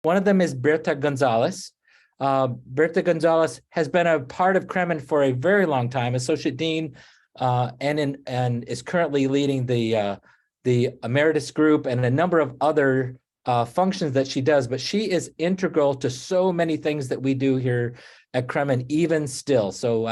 One of them is Berta Gonzalez. Berta Gonzalez has been a part of Kremen for a very long time, associate dean, and is currently leading the emeritus group and a number of other functions that she does. But she is integral to so many things that we do here at Kremen, even still. So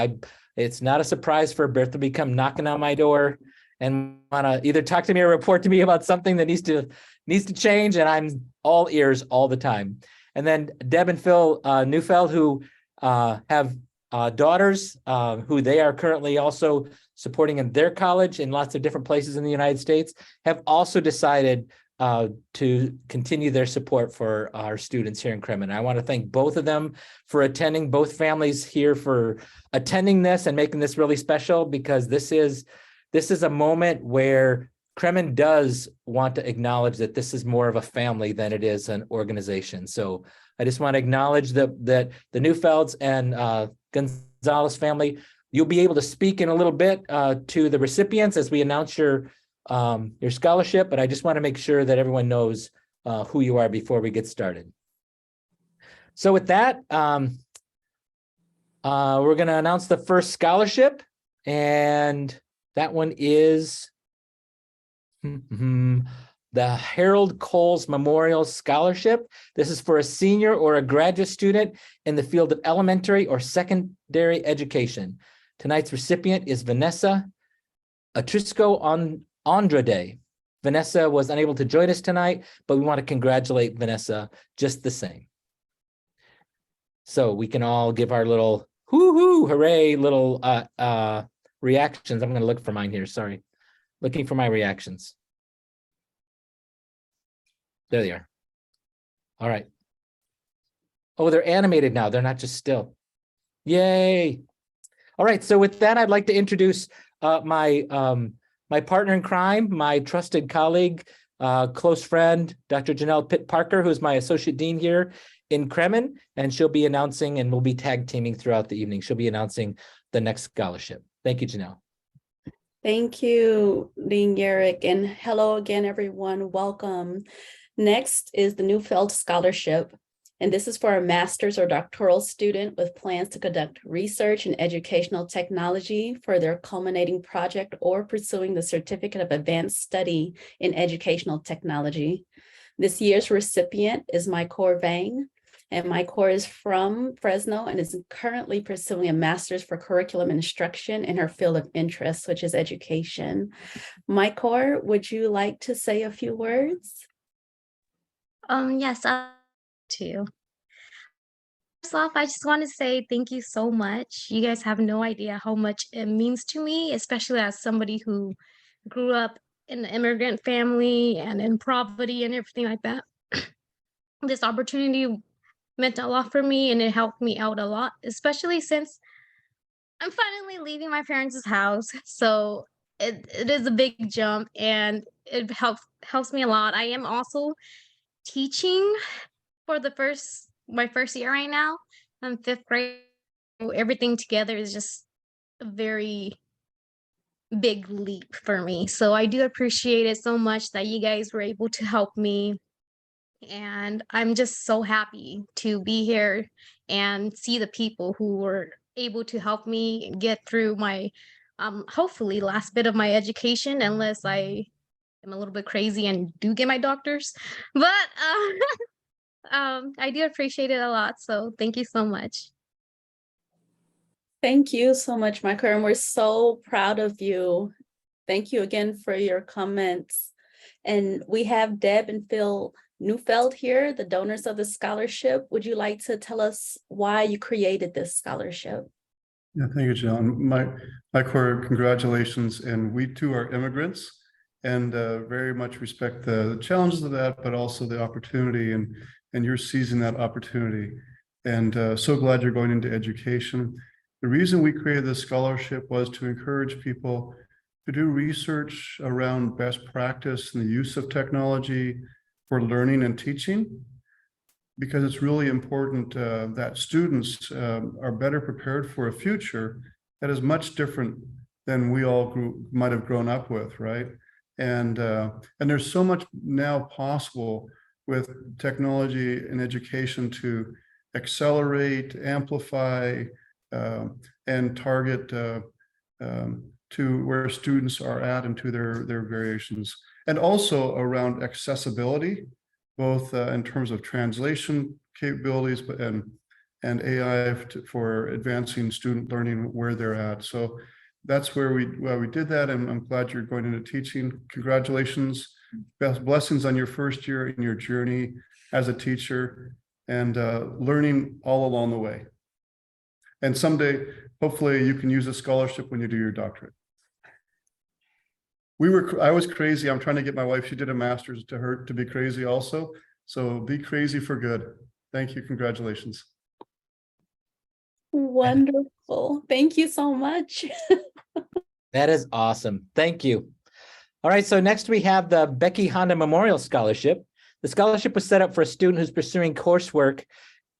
it's not a surprise for Berta to become knocking on my door and want to either talk to me or report to me about something that needs to change, and I'm all ears all the time. And then Deb and Phil Neufeld, who have daughters who they are currently also supporting in their college in lots of different places in the United States, have also decided to continue their support for our students here in Kremen. I want to thank both of them for attending, both families here for attending this and making this really special, because this is a moment where Kremen does want to acknowledge that this is more of a family than it is an organization. So I just want to acknowledge that the Neufelds and Gonzalez family. You'll be able to speak in a little bit to the recipients as we announce your scholarship, but I just want to make sure that everyone knows who you are before we get started. So with that, we're going to announce the first scholarship, and that one is the Harold Coles Memorial Scholarship. This is for a senior or a graduate student in the field of elementary or secondary education. Tonight's recipient is Vanessa Atrisco Andrade. Vanessa was unable to join us tonight, but we want to congratulate Vanessa just the same. So we can all give our little hoo-hoo, hooray, little reactions. I'm going to look for mine here. Sorry. Looking for my reactions. There they are. All right. Oh, they're animated now. They're not just still. Yay. All right. So with that, I'd like to introduce my partner in crime, my trusted colleague, close friend, Dr. Janelle Pitt-Parker, who's my associate dean here in Kremen, and she'll be announcing, and we'll be tag teaming throughout the evening. She'll be announcing the next scholarship. Thank you, Janelle. Thank you, Dean Garrick, and hello again, everyone. Welcome. Next is the Neufeld Scholarship, and this is for a master's or doctoral student with plans to conduct research in educational technology for their culminating project or pursuing the Certificate of Advanced Study in Educational Technology. This year's recipient is Maikor Vang, and Maikor is from Fresno and is currently pursuing a master's for curriculum instruction in her field of interest, which is education. Maikor, would you like to say a few words? Yes, I too. First off, I just want to say thank you so much. You guys have no idea how much it means to me, especially as somebody who grew up in an immigrant family and in poverty and everything like that. This opportunity meant a lot for me, and it helped me out a lot, especially since I'm finally leaving my parents' house. So it is a big jump, and it helps me a lot. I am also teaching for my first year right now. I'm fifth grade. So everything together is just a very big leap for me. So I do appreciate it so much that you guys were able to help me. And I'm just so happy to be here and see the people who were able to help me get through my hopefully last bit of my education, unless I am a little bit crazy and do get my doctors. But I do appreciate it a lot. So thank you so much. Thank you so much, Maikor, and we're so proud of you. Thank you again for your comments. And we have Deb and Phil Neufeld here, the donors of the scholarship. Would you like to tell us why you created this scholarship? Yeah, thank you, John. Maikor, congratulations. And we too are immigrants and very much respect the challenges of that, but also the opportunity, and you're seizing that opportunity. And so glad you're going into education. The reason we created this scholarship was to encourage people to do research around best practice and the use of technology for learning and teaching, because it's really important that students are better prepared for a future that is much different than we all might have grown up with, right? And there's so much now possible with technology and education to accelerate, amplify, and target to where students are at and to their variations. And also around accessibility, both in terms of translation capabilities, but and AI for advancing student learning where they're at. So that's where we did that, and I'm glad you're going into teaching. Congratulations, best blessings on your first year in your journey as a teacher, and learning all along the way. And someday, hopefully, you can use a scholarship when you do your doctorate. I was crazy. I'm trying to get my wife. She did a master's to be crazy also. So be crazy for good. Thank you. Congratulations. Wonderful. Thank you so much. That is awesome. Thank you. All right, so next we have the Becky Honda Memorial Scholarship. The scholarship was set up for a student who's pursuing coursework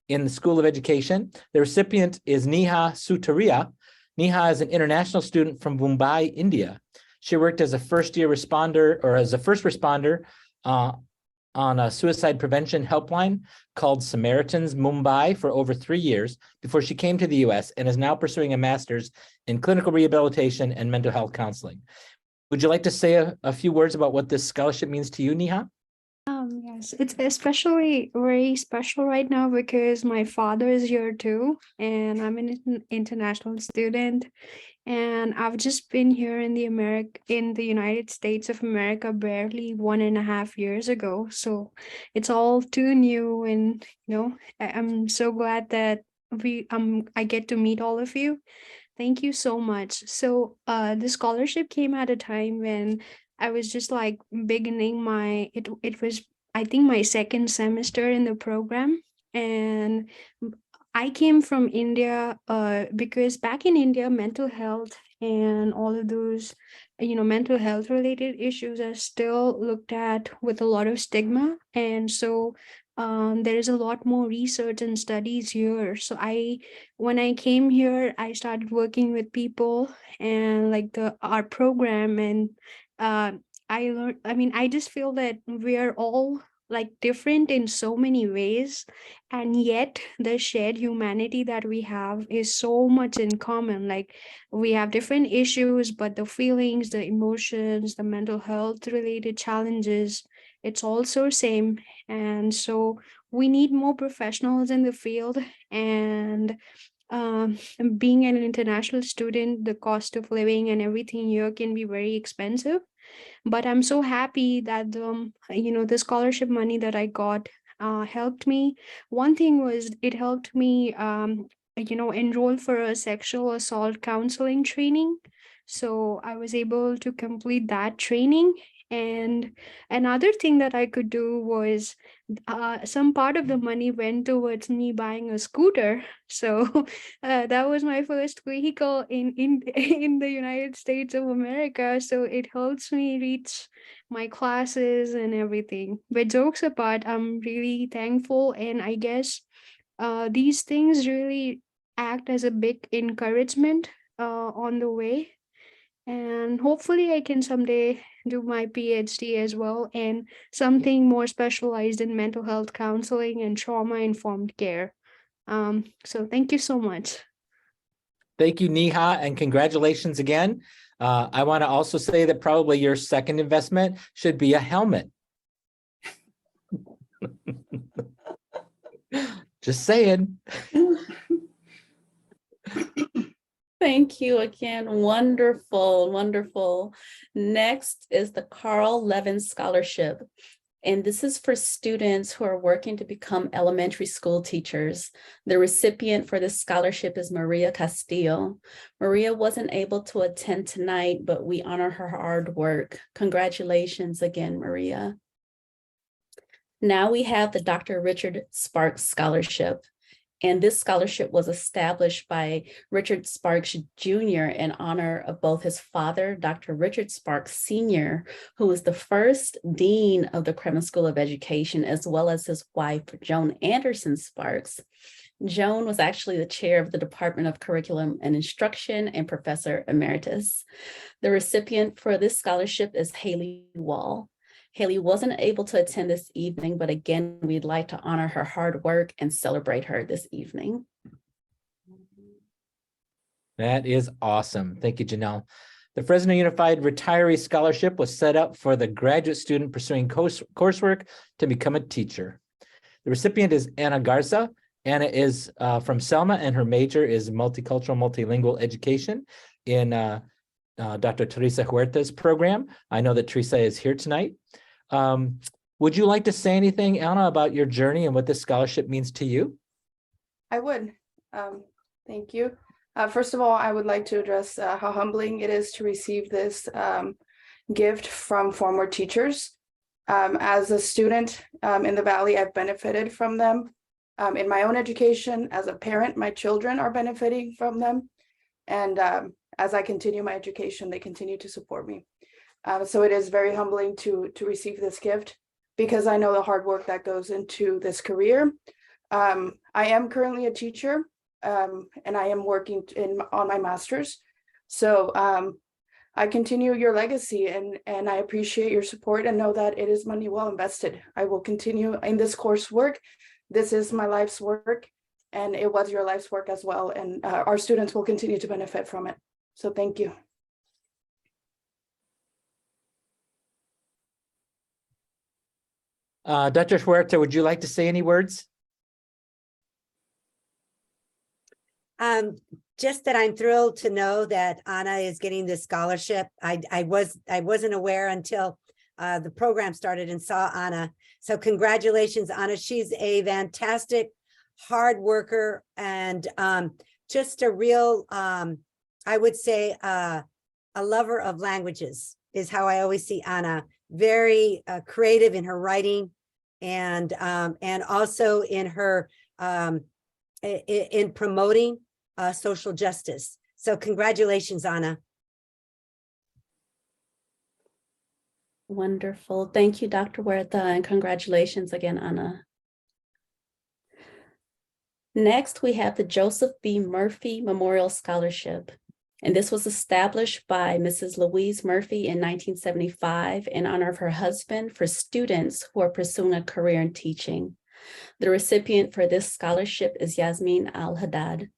in the School of Education. The recipient is Neha Sutaria. Neha is an international student from Mumbai, India. She worked as a first responder on a suicide prevention helpline called Samaritans Mumbai for over 3 years before she came to the US, and is now pursuing a master's in clinical rehabilitation and mental health counseling. Would you like to say a few words about what this scholarship means to you, Neha? Yes, it's especially very special right now because my father is here too, and I'm an international student, and I've just been here in the United States of America barely 1.5 years ago. So it's all too new, and I'm so glad that I get to meet all of you. Thank you so much. So the scholarship came at a time when I was just like beginning it was, I think, my second semester in the program. And I came from India because back in India, mental health and all of those, mental health related issues are still looked at with a lot of stigma. And so there is a lot more research and studies here. So when I came here, I started working with people and like our program, and I learned, I just feel that we are all like different in so many ways, and yet the shared humanity that we have is so much in common. Like we have different issues, but the feelings, the emotions, the mental health related challenges, it's also same. And so we need more professionals in the field. And being an international student, the cost of living and everything here can be very expensive. But I'm so happy that the scholarship money that I got helped me. One thing was it helped me enroll for a sexual assault counseling training. So I was able to complete that training. And another thing that I could do was some part of the money went towards me buying a scooter. So that was my first vehicle in in the United States of America. So it helps me reach my classes and everything. But jokes apart, I'm really thankful, and I guess these things really act as a big encouragement on the way. And hopefully I can someday do my PhD as well, and something more specialized in mental health counseling and trauma informed care. So thank you so much. Thank you, Neha, and congratulations again. I want to also say that probably your second investment should be a helmet. Just saying. Thank you again. Wonderful, wonderful. Next is the Carl Levin Scholarship. And this is for students who are working to become elementary school teachers. The recipient for this scholarship is Maria Castillo. Maria wasn't able to attend tonight, but we honor her hard work. Congratulations again, Maria. Now we have the Dr. Richard Sparks Scholarship. And this scholarship was established by Richard Sparks Jr. in honor of both his father, Dr. Richard Sparks Sr., who was the first dean of the Kremen School of Education, as well as his wife, Joan Anderson Sparks. Joan was actually the chair of the Department of Curriculum and Instruction and professor emeritus. The recipient for this scholarship is Haley Wall. Haley wasn't able to attend this evening, but again, we'd like to honor her hard work and celebrate her this evening. That is awesome. Thank you, Janelle. The Fresno Unified Retiree Scholarship was set up for the graduate student pursuing coursework to become a teacher. The recipient is Anna Garza. Anna is from Selma, and her major is multicultural, multilingual education in Dr. Teresa Huerta's program. I know that Teresa is here tonight. Would you like to say anything, Anna, about your journey and what this scholarship means to you? I would. Thank you. First of all, I would like to address how humbling it is to receive this gift from former teachers. As a student in the Valley, I've benefited from them. In my own education, as a parent, my children are benefiting from them. And as I continue my education, they continue to support me. So it is very humbling to receive this gift because I know the hard work that goes into this career. I am currently a teacher. And I am working on my master's. So I continue your legacy and I appreciate your support and know that it is money well invested. I will continue in this coursework. This is my life's work and it was your life's work as well. And our students will continue to benefit from it. So thank you. Dr. Huerta, would you like to say any words? Just that I'm thrilled to know that Anna is getting this scholarship. I wasn't aware until the program started and saw Anna. So congratulations, Anna. She's a fantastic hard worker and just a real, I would say, a lover of languages is how I always see Anna. Very creative in her writing and also in her in promoting social justice. So congratulations, Anna. Wonderful. Thank you, Dr. Huerta, and congratulations again, Anna. Next, we have the Joseph B. Murphy Memorial Scholarship. And this was established by Mrs. Louise Murphy in 1975 in honor of her husband for students who are pursuing a career in teaching. The recipient for this scholarship is Yasmin Al-Haddad.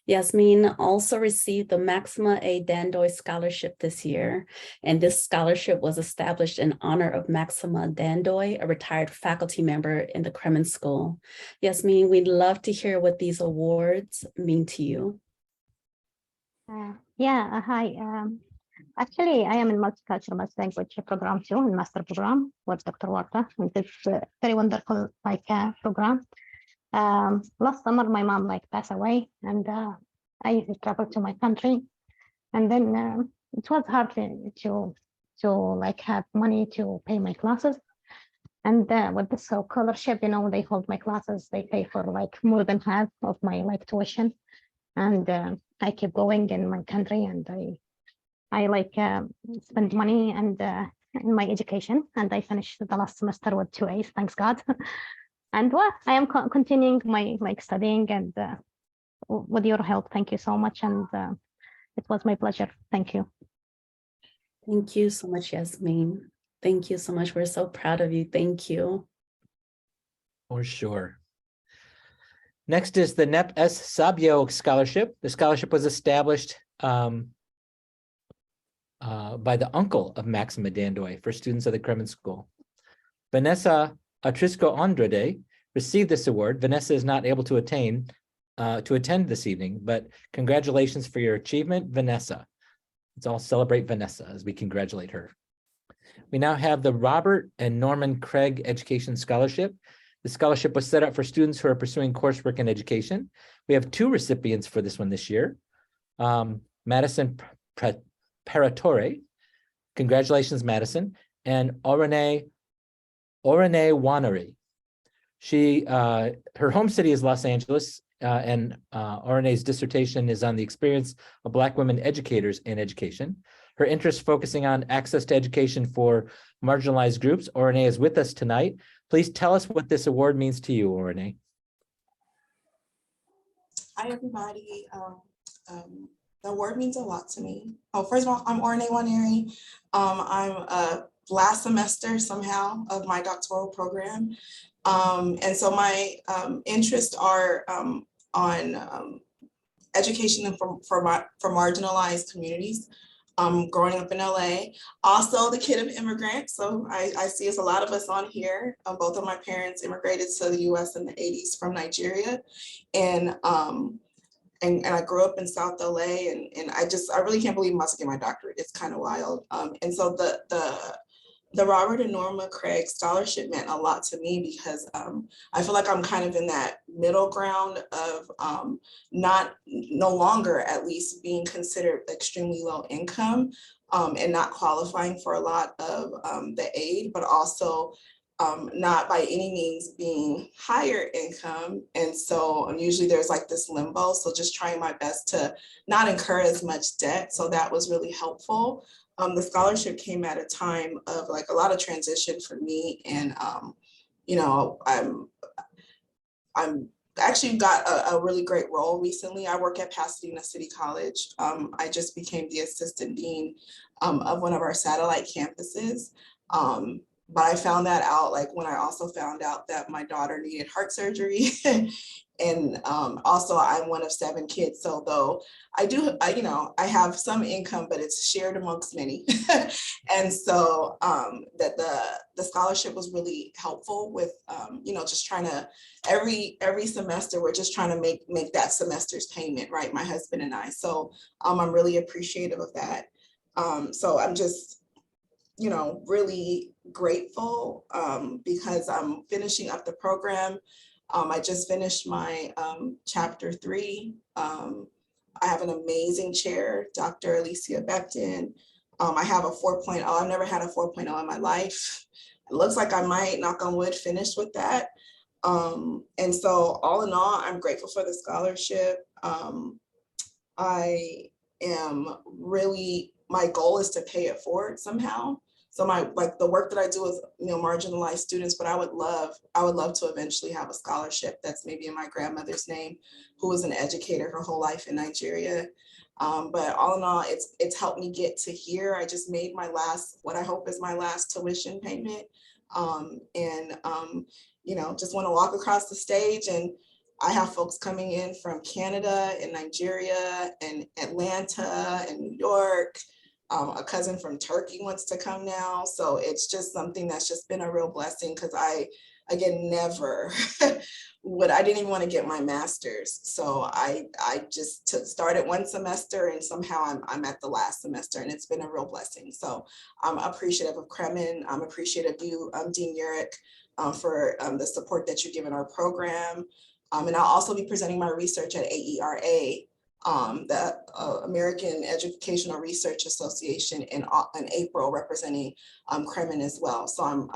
Yasmin also received the Maxima A. Dandoy Scholarship this year, and this scholarship was established in honor of Maxima Dandoy, a retired faculty member in the Kremen School. Yasmin, we'd love to hear what these awards mean to you. Hi. Actually, I am in multicultural language program too, in master program with Dr. Huerta. It's a very wonderful program. Last summer, my mom passed away, and I used to travel to my country, and then it was hard to have money to pay my classes. And with this scholarship, they hold my classes. They pay for more than half of my tuition, and I keep going in my country, and I spend money and in my education, and I finished the last semester with 2 A's, thanks God. And I am continuing my studying, and with your help, thank you so much. And it was my pleasure. Thank you. Thank you so much, Yasmin. Thank you so much. We're so proud of you. Thank you. For sure. Next is the NEP S. Sabio Scholarship. The scholarship was established by the uncle of Maxima Dandoy for students of the Kremen School. Vanessa Atrisco Andrade received this award. Vanessa is not able to attend this evening, but congratulations for your achievement, Vanessa. Let's all celebrate Vanessa as we congratulate her. We now have the Robert and Norman Craig Education Scholarship. The scholarship was set up for students who are pursuing coursework in education. We have 2 recipients for this one this year. Madison Paratore, congratulations, Madison, and Orane Wanari. Her home city is Los Angeles, and Orane's dissertation is on the experience of Black women educators in education. Her interest focusing on access to education for marginalized groups. Orane is with us tonight. Please tell us what this award means to you, Orane. Hi, everybody. The award means a lot to me. Oh, first of all, I'm Orane Waneri. I'm a last semester somehow of my doctoral program. And so my interests are on education for marginalized communities. Growing up in LA, also the kid of immigrants. So I see as a lot of us on here. Both of my parents immigrated to the US in the 80s from Nigeria. And I grew up in South LA, and I really can't believe I'm about to get my doctorate. It's kind of wild. And so the Robert and Norma Craig Scholarship meant a lot to me because I feel like I'm kind of in that middle ground of no longer at least being considered extremely low income and not qualifying for a lot of the aid, but also not by any means being higher income. And so usually there's like this limbo. So just trying my best to not incur as much debt. So that was really helpful. The scholarship came at a time of like a lot of transition for me. And, you know, I'm actually got a really great role recently. I work at Pasadena City College. I just became the assistant dean of one of our satellite campuses. But I found that out like when I also found out that my daughter needed heart surgery. And also I'm one of 7 kids. So though I have some income, but it's shared amongst many. And so that the scholarship was really helpful with, just trying to, every semester, we're just trying to make that semester's payment, right? My husband and I. So I'm really appreciative of that. So I'm just, really grateful because I'm finishing up the program. I just finished my chapter 3. I have an amazing chair, Dr. Alicia Becton. I have a 4.0. I've never had a 4.0 in my life. It looks like I might, knock on wood, finish with that. And so all in all, I'm grateful for the scholarship. I am really, my goal is to pay it forward somehow. So the work that I do with marginalized students, but I would love to eventually have a scholarship that's maybe in my grandmother's name, who was an educator her whole life in Nigeria. But all in all, it's helped me get to here. I just made what I hope is my last tuition payment. Just want to walk across the stage, and I have folks coming in from Canada and Nigeria and Atlanta and New York. A cousin from Turkey wants to come now. So it's just something that's just been a real blessing because I never I didn't even want to get my master's. So I just started one semester and somehow I'm at the last semester, and it's been a real blessing. So I'm appreciative of Kremen. I'm appreciative of you, Dean Urick, for the support that you give in our program. And I'll also be presenting my research at AERA, the American Educational Research Association in April, representing Kremen as well. So I'm,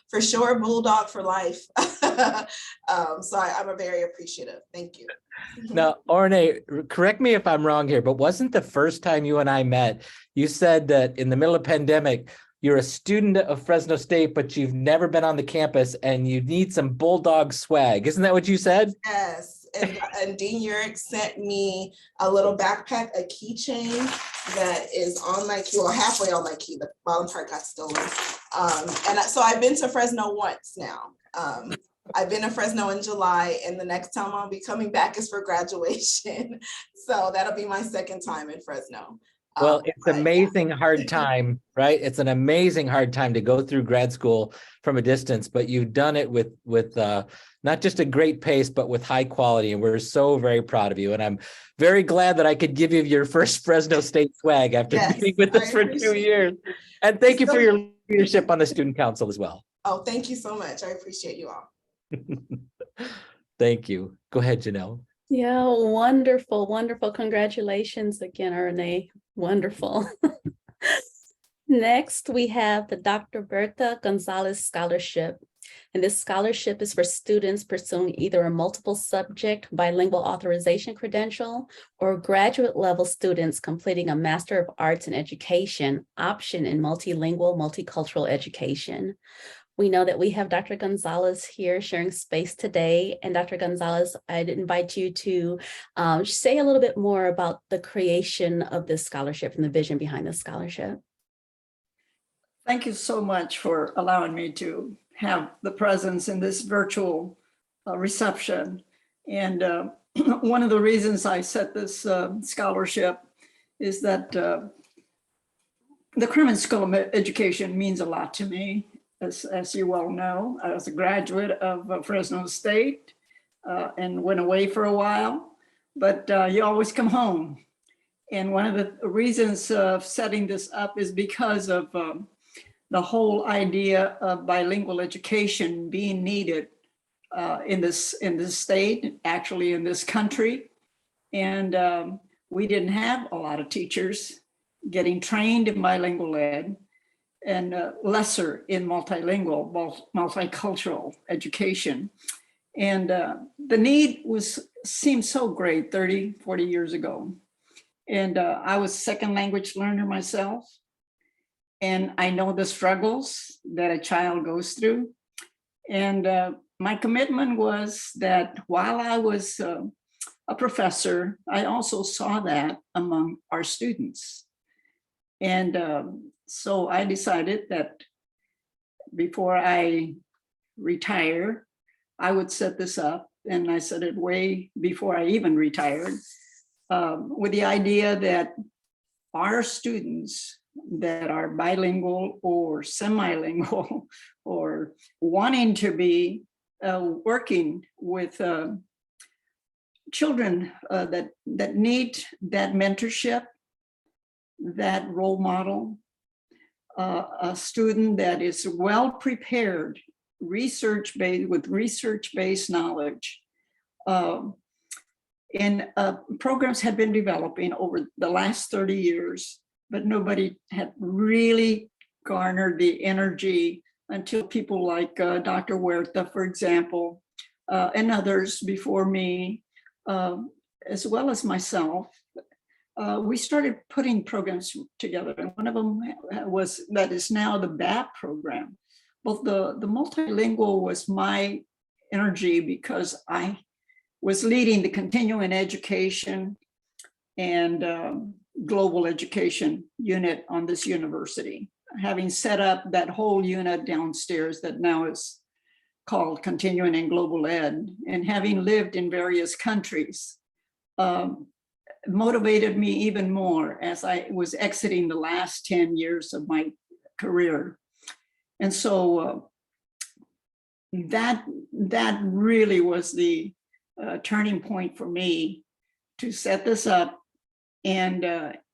for sure, Bulldog for life. So I'm very appreciative. Thank you. Now, Orne, correct me if I'm wrong here, but wasn't the first time you and I met, you said that in the middle of pandemic, you're a student of Fresno State, but you've never been on the campus and you need some Bulldog swag. Isn't that what you said? Yes. And Dean Urick sent me a little backpack, a keychain that is on my key, well, halfway on my key. The bottom part got stolen. So I've been to Fresno once now. I've been to Fresno in July, and the next time I'll be coming back is for graduation. So that'll be my second time in Fresno. Well, it's amazing hard time, right? It's an amazing hard time to go through grad school from a distance, but you've done it with not just a great pace, but with high quality. And we're so very proud of you. And I'm very glad that I could give you your first Fresno State swag after being with us for 2 years. And thank you for your leadership on the student council as well. Oh, thank you so much. I appreciate you all. Thank you. Go ahead, Janelle. Yeah, wonderful, wonderful. Congratulations again, Renee. Wonderful. Next, we have the Dr. Bertha Gonzalez Scholarship. And this scholarship is for students pursuing either a multiple subject bilingual authorization credential or graduate level students completing a Master of Arts in Education option in multilingual, multicultural education. We know that we have Dr. Gonzalez here sharing space today. And Dr. Gonzalez, I'd invite you to say a little bit more about the creation of this scholarship and the vision behind this scholarship. Thank you so much for allowing me to have the presence in this virtual reception. And one of the reasons I set this scholarship is that the Kremen School of Education means a lot to me, as you well know. I was a graduate of Fresno State and went away for a while, but you always come home. And one of the reasons of setting this up is because of the whole idea of bilingual education being needed in this state, actually in this country. And we didn't have a lot of teachers getting trained in bilingual ed and lesser in multilingual, multicultural education. And the need seemed so great 30, 40 years ago. And I was a second language learner myself. And I know the struggles that a child goes through. And my commitment was that while I was a professor, I also saw that among our students. And so I decided that before I retire, I would set this up. And I set it way before I even retired, with the idea that our students that are bilingual or semilingual or wanting to be working with children that need that mentorship, that role model, a student that is well prepared, research-based, with research-based knowledge. And programs had been developing over the last 30 years, but nobody had really garnered the energy until people like Dr. Huerta, for example, and others before me, as well as myself. We started putting programs together, and one of them that is now the BAP program. Both the multilingual was my energy because I was leading the continuing education and global education unit on this university, having set up that whole unit downstairs that now is called Continuing and Global Ed, and having lived in various countries, motivated me even more as I was exiting the last 10 years of my career. And so that really was the turning point for me to set this up and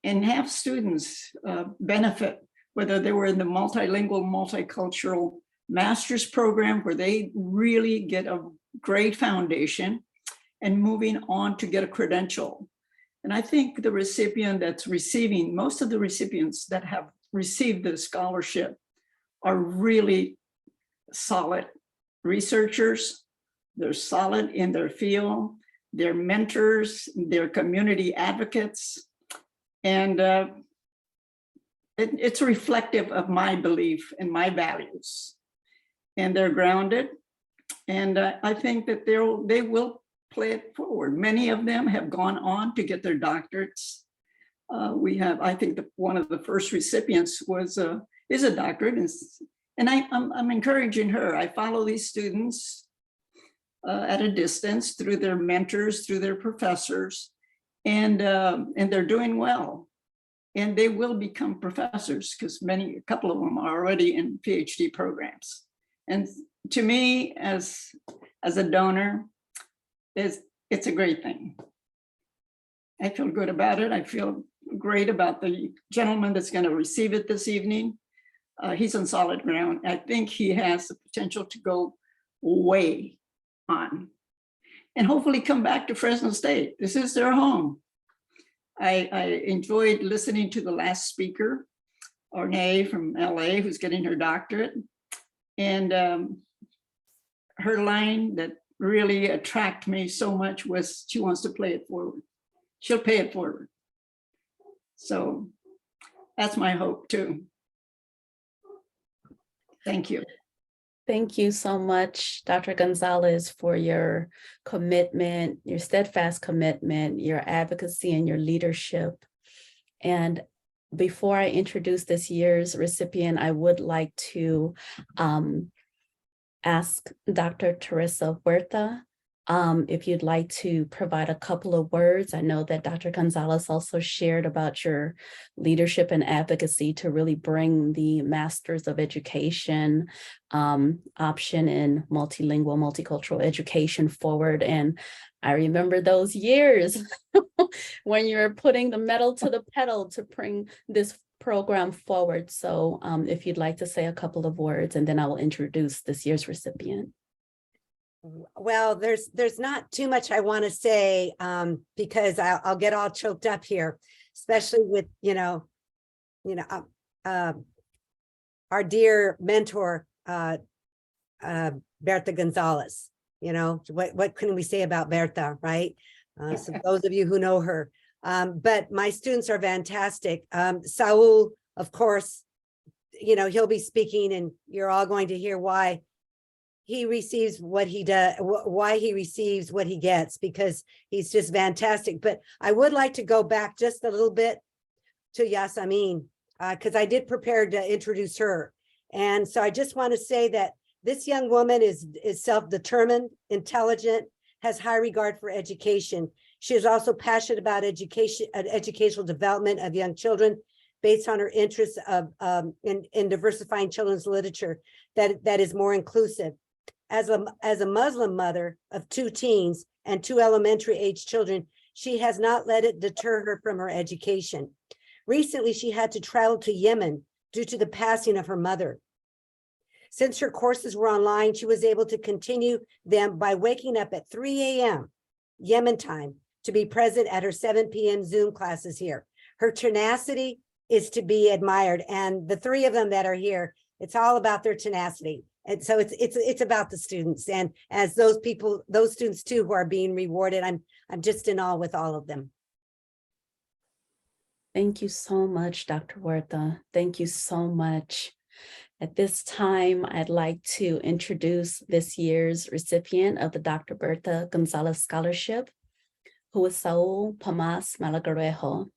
have students benefit, whether they were in the multilingual, multicultural master's program where they really get a great foundation and moving on to get a credential. And I think the recipient that's receiving, most of the recipients that have received the scholarship are really solid researchers. They're solid in their field. They're mentors, they're community advocates. And it's reflective of my belief and my values. And they're grounded. And I think that they will play it forward. Many of them have gone on to get their doctorates. I think one of the first recipients is a doctorate. And I'm encouraging her. I follow these students at a distance through their mentors, through their professors, and they're doing well. And they will become professors because a couple of them are already in PhD programs. And to me, as a donor, it's a great thing. I feel good about it. I feel great about the gentleman that's going to receive it this evening. He's on solid ground. I think he has the potential to go way on and hopefully come back to Fresno State. This is their home. I enjoyed listening to the last speaker, Ornay from LA, who's getting her doctorate. And her line that really attracted me so much was she wants to play it forward. She'll pay it forward. So that's my hope too. Thank you. Thank you so much, Dr. Gonzalez, for your commitment, your steadfast commitment, your advocacy, and your leadership. And before I introduce this year's recipient, I would like to ask Dr. Teresa Huerta if you'd like to provide a couple of words. I know that Dr. Gonzalez also shared about your leadership and advocacy to really bring the Masters of Education option in multilingual, multicultural education forward. And I remember those years when you were putting the metal to the pedal to bring this program forward. So if you'd like to say a couple of words, and then I will introduce this year's recipient. Well, there's not too much I want to say because I'll get all choked up here, especially with our dear mentor Berta Gonzalez. What can we say about Berta, right? So those of you who know her, but my students are fantastic. Saul, of course, he'll be speaking, and you're all going to hear why he receives what he does, why he receives what he gets, because he's just fantastic. But I would like to go back just a little bit to Yasamin, because I did prepare to introduce her. And so I just want to say that this young woman is self-determined, intelligent, has high regard for education. She is also passionate about educational development of young children based on her interests in diversifying children's literature that is more inclusive. As a Muslim mother of 2 teens and 2 elementary age children, she has not let it deter her from her education. Recently, she had to travel to Yemen due to the passing of her mother. Since her courses were online, she was able to continue them by waking up at 3 a.m. Yemen time to be present at her 7 p.m. Zoom classes here. Her tenacity is to be admired, and the 3 of them that are here, it's all about their tenacity. And so it's about the students, and as those students too who are being rewarded, I'm just in awe with all of them. Thank you so much, Dr. Huerta. Thank you so much. At this time, I'd like to introduce this year's recipient of the Dr. Berta Gonzalez Scholarship, who is Saul Pamas Malagarejo.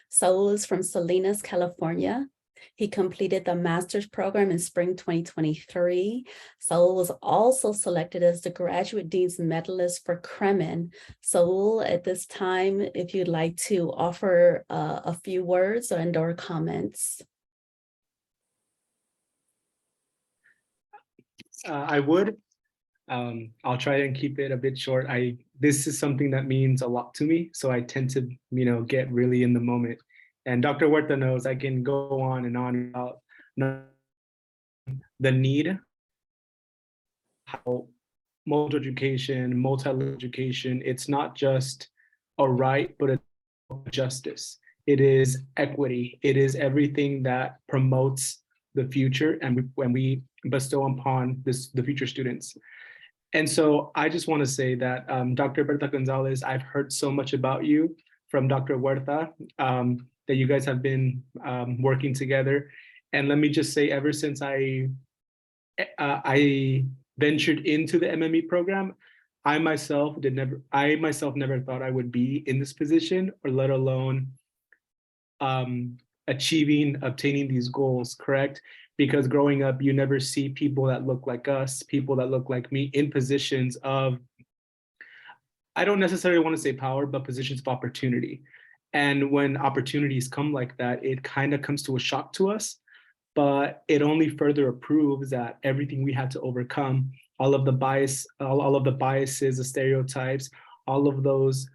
Saul is from Salinas, California. He completed the master's program in spring 2023. Saul was also selected as the Graduate Dean's Medalist for Kremen. Saul, at this time, if you'd like to offer a few words or comments. I would. I'll try and keep it a bit short. This is something that means a lot to me, so I tend to, get really in the moment. And Dr. Huerta knows I can go on and on about the need, how multi education, it's not just a right, but a justice. It is equity. It is everything that promotes the future, and when we bestow upon the future students. And so I just want to say that Dr. Berta Gonzalez, I've heard so much about you from Dr. Huerta, that you guys have been working together. And let me just say, ever since I ventured into the MME program, I myself never thought I would be in this position, or let alone obtaining these goals, correct? Because growing up, you never see people that look like us, people that look like me in positions of, I don't necessarily want to say power, but positions of opportunity. And when opportunities come like that, it kind of comes to a shock to us, but it only further approves that everything we had to overcome, all of the biases, the stereotypes, all of those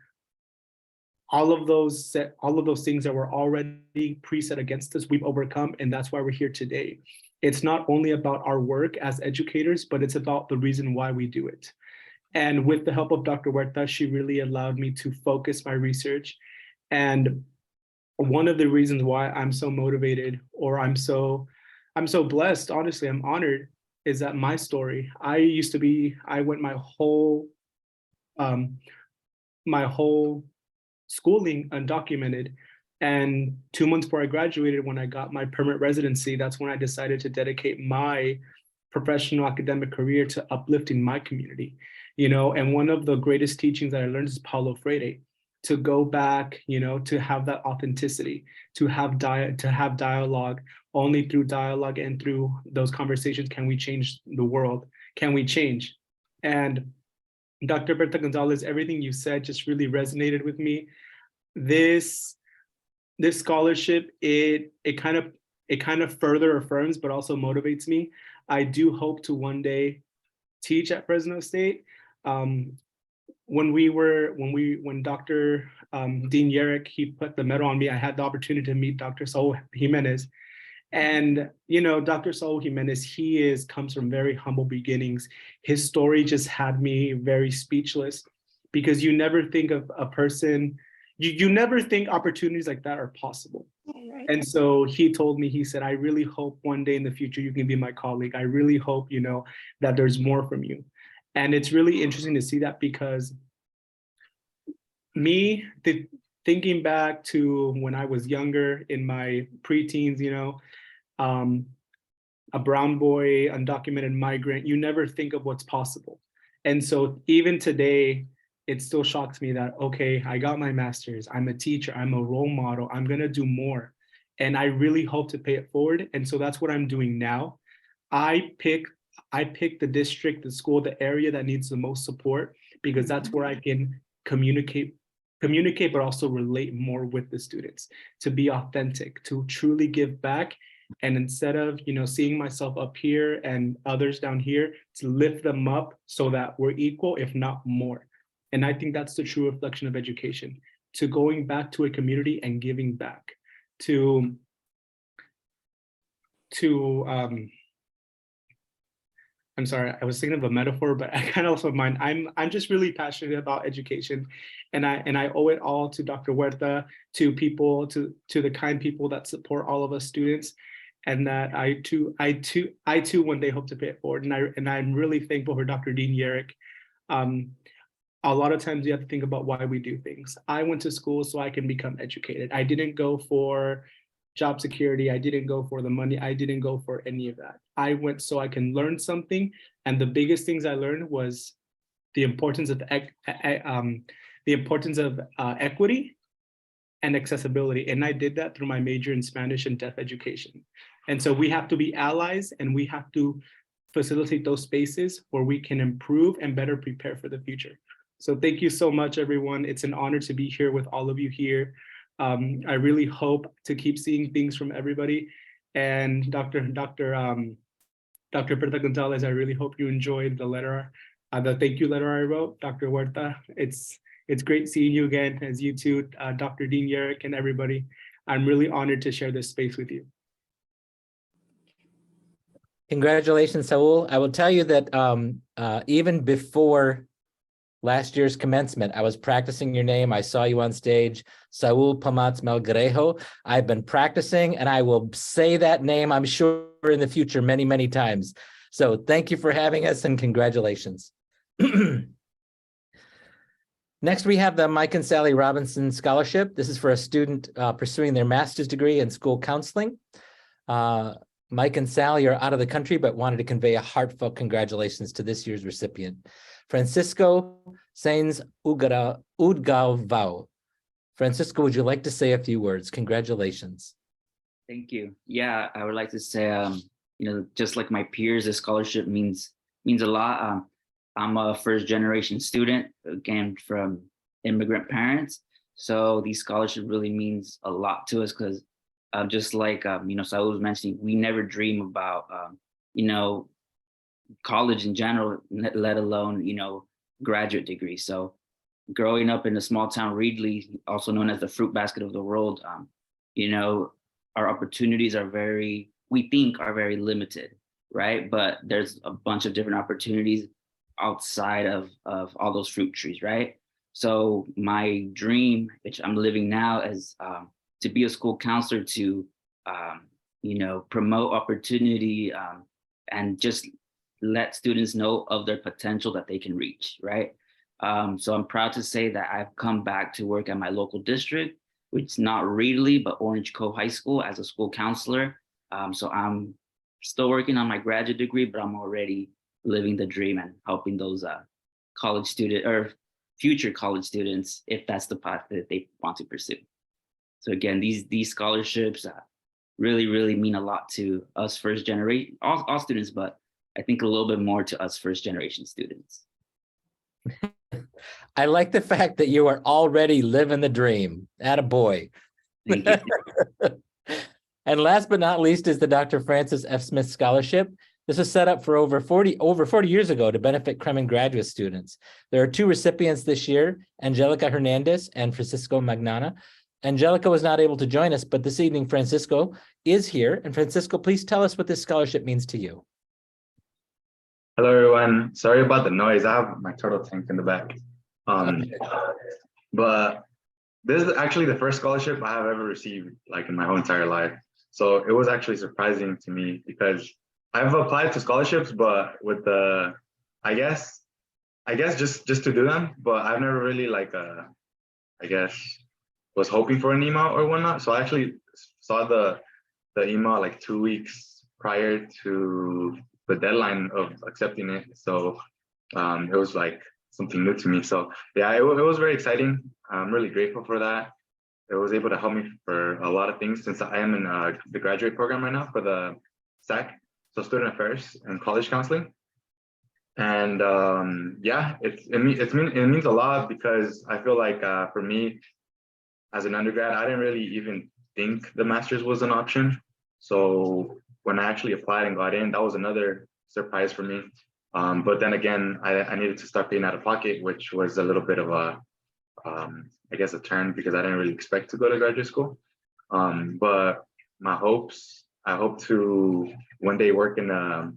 things that were already preset against us, we've overcome, and that's why we're here today. It's not only about our work as educators, but it's about the reason why we do it. And with the help of Dr. Huerta, she really allowed me to focus my research. And one of the reasons why I'm so motivated, or I'm so blessed, honestly, I'm honored, is that my story, I went my whole schooling undocumented. And 2 months before I graduated, when I got my permanent residency, that's when I decided to dedicate my professional academic career to uplifting my community. And one of the greatest teachings that I learned is Paulo Freire. to go back, to have that authenticity, to have dialogue. Only through dialogue and through those conversations can we change the world. Can we change? And Dr. Berta Gonzalez, everything you said just really resonated with me. This scholarship, it kind of further affirms, but also motivates me. I do hope to one day teach at Fresno State. When Dr. Dean Yerrick, he put the medal on me, I had the opportunity to meet Dr. Saul Jimenez. And, Dr. Saul Jimenez, comes from very humble beginnings. His story just had me very speechless, because you never think of a person, you never think opportunities like that are possible. Right. And so he told me, he said, I really hope one day in the future you can be my colleague. I really hope, that there's more from you. And it's really interesting to see that, because thinking back to when I was younger in my preteens, a brown boy, undocumented migrant, you never think of what's possible. And so even today, it still shocks me that, okay, I got my master's, I'm a teacher, I'm a role model, I'm gonna do more. And I really hope to pay it forward. And so that's what I'm doing now. I pick the district, the school, the area that needs the most support, because that's where I can communicate, but also relate more with the students, to be authentic, to truly give back. And instead of, seeing myself up here and others down here, to lift them up so that we're equal, if not more. And I think that's the true reflection of education, to going back to a community and giving back, to I'm sorry, I was thinking of a metaphor, but I kind of also mind. I'm just really passionate about education, and I owe it all to Dr. Huerta, to people, to the kind people that support all of us students, and that I too one day hope to pay it forward. And I'm really thankful for Dr. Dean Yerrick. A lot of times you have to think about why we do things. I went to school so I can become educated. I didn't go for job security. I didn't go for the money. I didn't go for any of that. I went so I can learn something. And the biggest things I learned was the importance of equity and accessibility. And I did that through my major in Spanish and deaf education. And so we have to be allies, and we have to facilitate those spaces where we can improve and better prepare for the future. So thank you so much, everyone. It's an honor to be here with all of you here. I really hope to keep seeing things from everybody. And Dr. Berta Gonzalez, I really hope you enjoyed the letter, the thank you letter I wrote. Dr. Huerta, it's great seeing you again, as you too, Dr. Dean Yerrick and everybody. I'm really honored to share this space with you. Congratulations, Saul. I will tell you that even before last year's commencement, I was practicing your name. I saw you on stage, Saul Pamats Melgarejo. I've been practicing, and I will say that name, I'm sure, in the future many, many times. So thank you for having us, and congratulations. Next, we have the Mike and Sally Robinson Scholarship. This is for a student pursuing their master's degree in school counseling. Mike and Sally are out of the country, but wanted to convey a heartfelt congratulations to this year's recipient, Francisco Sainz Udgalvao. Francisco, would you like to say a few words? Congratulations. Thank you. Yeah, I would like to say, just like my peers, this scholarship means a lot. I'm a first-generation student, again, from immigrant parents. So these scholarships really means a lot to us, because just like, Saul was mentioning, we never dream about, college in general, let alone, graduate degree. So growing up in a small town, Reedley, also known as the fruit basket of the world, our opportunities are very limited, right? But there's a bunch of different opportunities outside of all those fruit trees, right? So my dream, which I'm living now, is to be a school counselor, to promote opportunity and just let students know of their potential that they can reach, right? So I'm proud to say that I've come back to work at my local district, which is not Reedley, but Orange Cove High School, as a school counselor. So I'm still working on my graduate degree, but I'm already living the dream and helping those college student or future college students if that's the path that they want to pursue. So again, these scholarships really, really mean a lot to us first generation, all students, but I think a little bit more to us first generation students. I like the fact that you are already living the dream. Attaboy. Thank you. And last but not least is the Dr. Francis F. Smith Scholarship. This was set up for over 40 years ago to benefit Kremen graduate students. There are 2 recipients this year, Angelica Hernandez and Francisco Magnana. Angelica was not able to join us, but this evening Francisco is here. And Francisco, please tell us what this scholarship means to you. Hello, everyone. Sorry about the noise. I have my turtle tank in the back. But this is actually the first scholarship I have ever received, like in my whole entire life. So it was actually surprising to me because I've applied to scholarships, but with the, I guess just to do them, but I've never really was hoping for an email or whatnot. So I actually saw the email like 2 weeks prior to the deadline of accepting it. So it was like something new to me. So yeah, it was very exciting. I'm really grateful for that. It was able to help me for a lot of things since I am in the graduate program right now for the SAC, so Student Affairs and College Counseling. And yeah, it means a lot because I feel like for me as an undergrad, I didn't really even think the master's was an option. So when I actually applied and got in, that was another surprise for me. But then again, I needed to start paying out of pocket, which was a little bit of a, I guess, a turn because I didn't really expect to go to graduate school. But my hopes, I hope to one day work in a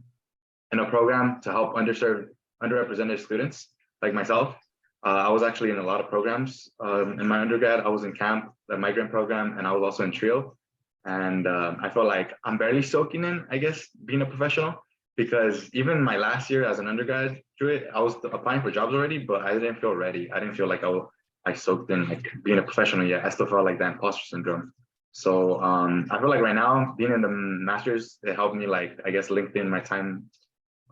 program to help underrepresented students like myself. I was actually in a lot of programs. In my undergrad, I was in camp, the migrant program, and I was also in TRIO. And I felt like I'm barely soaking in, I guess, being a professional, because even my last year as an undergraduate, I was applying for jobs already, but I didn't feel ready. I didn't feel like I soaked in like being a professional yet. I still felt like that imposter syndrome. So I feel like right now, being in the master's, it helped me like, I guess, link in my time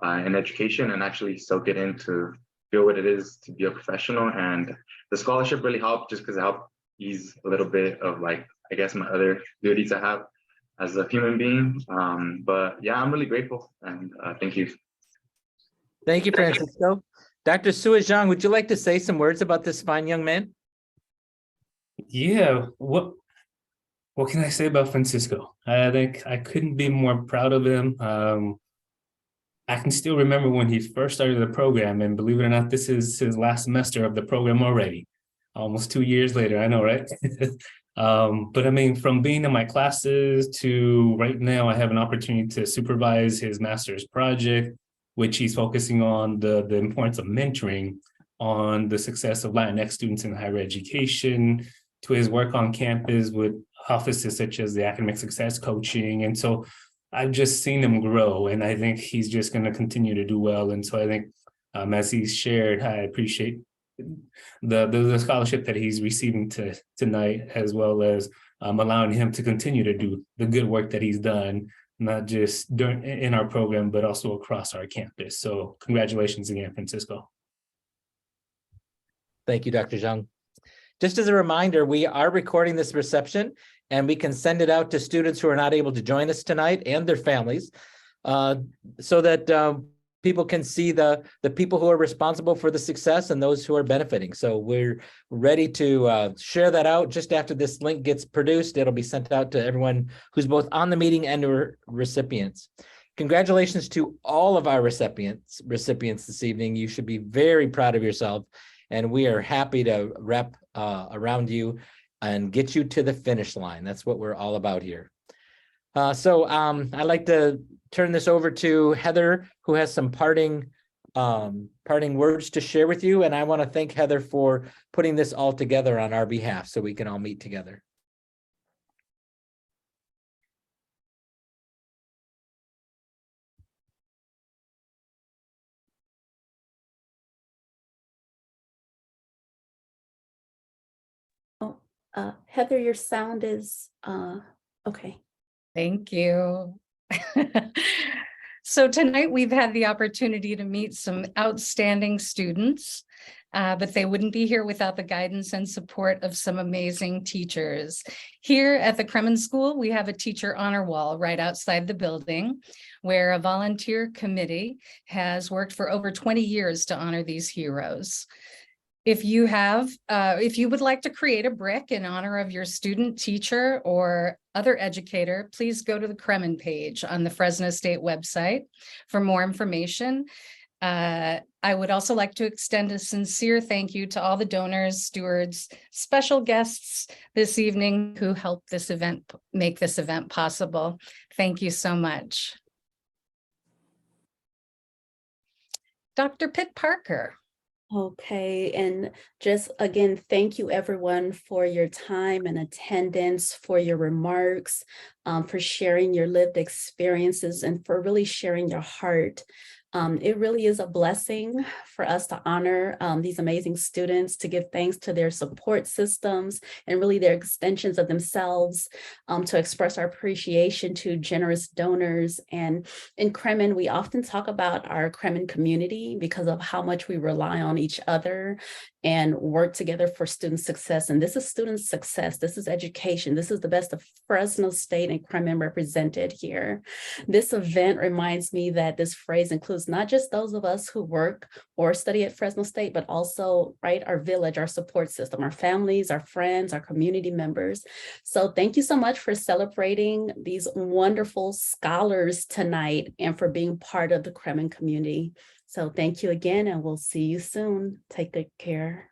in education and actually soak it in to feel what it is to be a professional. And the scholarship really helped just because it helped ease a little bit of like, I guess, my other duties I have as a human being. But yeah, I'm really grateful and thank you. Thank you, Francisco. Dr. Sue Zhang, would you like to say some words about this fine young man? Yeah, what can I say about Francisco? I think I couldn't be more proud of him. I can still remember when he first started the program, and believe it or not, this is his last semester of the program already. Almost 2 years later, I know, right? But I mean, from being in my classes to right now, I have an opportunity to supervise his master's project, which he's focusing on the importance of mentoring on the success of Latinx students in higher education, to his work on campus with offices such as the academic success coaching. And so I've just seen him grow, and I think he's just going to continue to do well. And so I think as he's shared, I appreciate the scholarship that he's receiving tonight, as well as allowing him to continue to do the good work that he's done, not just in our program, but also across our campus. So congratulations again, Francisco. Thank you, Dr. Zhang. Just as a reminder, we are recording this reception and we can send it out to students who are not able to join us tonight and their families so that people can see the people who are responsible for the success and those who are benefiting. So we're ready to share that out just after this link gets produced. It'll be sent out to everyone who's both on the meeting and recipients. Congratulations to all of our recipients this evening. You should be very proud of yourself. And we are happy to wrap around you and get you to the finish line. That's what we're all about here. So I'd like to turn this over to Heather, who has some parting words to share with you. And I want to thank Heather for putting this all together on our behalf so we can all meet together. Heather, your sound is okay. Thank you. So tonight we've had the opportunity to meet some outstanding students but they wouldn't be here without the guidance and support of some amazing teachers. Here at the Kremen School, we have a teacher honor wall right outside the building, where a volunteer committee has worked for over 20 years to honor these heroes. If you would like to create a brick in honor of your student, teacher, or other educator, please go to the Kremen page on the Fresno State website for more information. I would also like to extend a sincere thank you to all the donors, stewards, special guests this evening who helped make this event possible. Thank you so much. Dr. Pitt Parker. Okay, and just again, thank you everyone for your time and attendance, for your remarks, for sharing your lived experiences, and for really sharing your heart. It really is a blessing for us to honor these amazing students, to give thanks to their support systems and really their extensions of themselves, to express our appreciation to generous donors. And in Kremen, we often talk about our Kremen community because of how much we rely on each other and work together for student success. And this is student success. This is education. This is the best of Fresno State and Kremen represented here. This event reminds me that this phrase includes not just those of us who work or study at Fresno State, but also, right, our village, our support system, our families, our friends, our community members. So thank you so much for celebrating these wonderful scholars tonight and for being part of the Kremen community. So thank you again, and we'll see you soon. Take good care.